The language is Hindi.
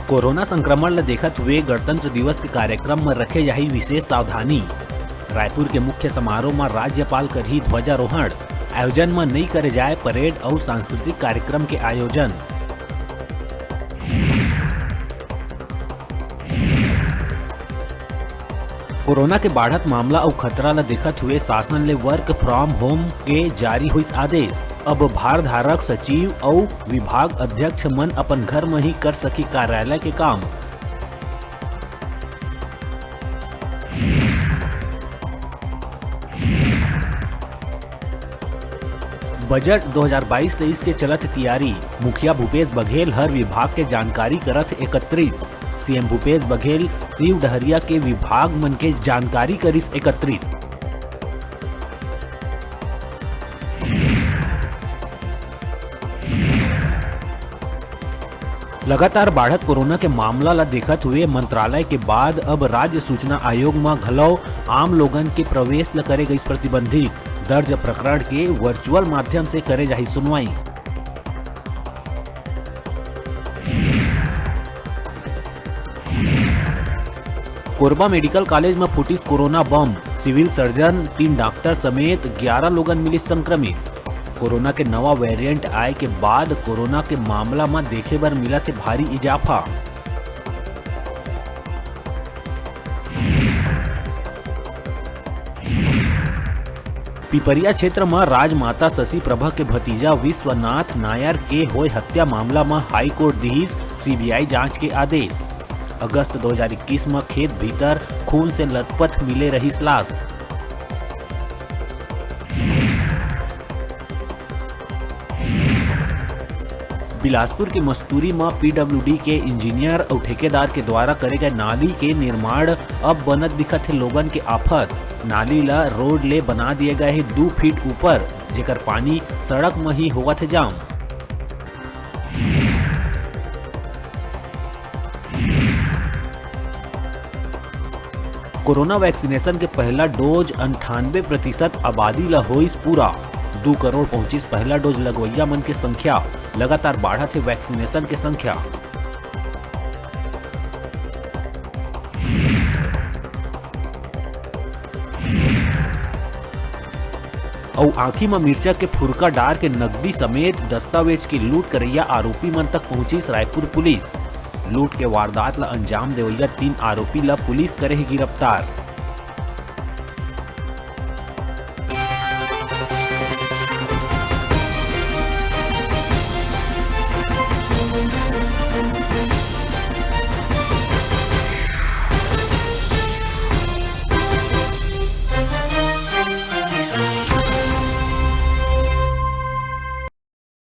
कोरोना संक्रमण ल देखत हुए गणतंत्र दिवस के कार्यक्रम में रखे जाही विशेष सावधानी। रायपुर के मुख्य समारोह में राज्यपाल करही ध्वजारोहण। आयोजन में नहीं करे जाए परेड और सांस्कृतिक कार्यक्रम के आयोजन। कोरोना के बढ़त मामला और खतरा ल देखत हुए शासन ले वर्क फ्रॉम होम के जारी हुई आदेश। अब भारधारक सचिव और विभाग अध्यक्ष मन अपन घर में ही कर सकी कार्यालय के काम। बजट 2022-23 के चलत तैयारी। मुखिया भूपेश बघेल हर विभाग के जानकारी करत एकत्रित। सीएम भूपेश बघेल शिव डहरिया के विभाग मन के जानकारी करिस एकत्रित। लगातार बढ़त कोरोना के मामला ला देखत हुए मंत्रालय के बाद अब राज्य सूचना आयोग में घलौ आम लोगन के प्रवेश ल करे गई प्रतिबंधित। दर्ज प्रकरण के वर्चुअल माध्यम से करे जाही सुनवाई। कोरबा मेडिकल कॉलेज में फुटिस कोरोना बम। सिविल सर्जन 3 डॉक्टर समेत 11 लोगन मिली संक्रमित। कोरोना के नवा वेरिएंट आए के बाद कोरोना के मामला में देखे बर मिला थे भारी इजाफा। पिपरिया क्षेत्र में राजमाता शशि प्रभा के भतीजा विश्वनाथ नायर के होय हत्या मामला में हाई कोर्ट दीस सीबीआई जांच के आदेश। अगस्त 2021 में खेत भीतर खून से लथपथ मिले रही लाश। बिलासपुर के मस्तूरी में पीडब्ल्यूडी के इंजीनियर और ठेकेदार के द्वारा करे गए नाली के निर्माण अब बनत दिखत है लोगन के आफत। नाली ला रोड ले बना दिए गए है 2 फीट ऊपर, जेकर पानी सड़क में ही होवत है जाम। कोरोना वैक्सीनेशन के पहला डोज 98% आबादी ला होइस पूरा। 2 करोड़ पहुंचिस पहला डोज लगवैया मन के संख्या। लगातार बढ़त है वैक्सीनेशन के संख्या। और आंखी में मिर्चा के फुरका डार के नकदी समेत दस्तावेज की लूट करैया आरोपी मन तक पहुंची रायपुर पुलिस। लूट के वारदात ला अंजाम देवैया 3 आरोपी ला पुलिस करे गिरफ्तार।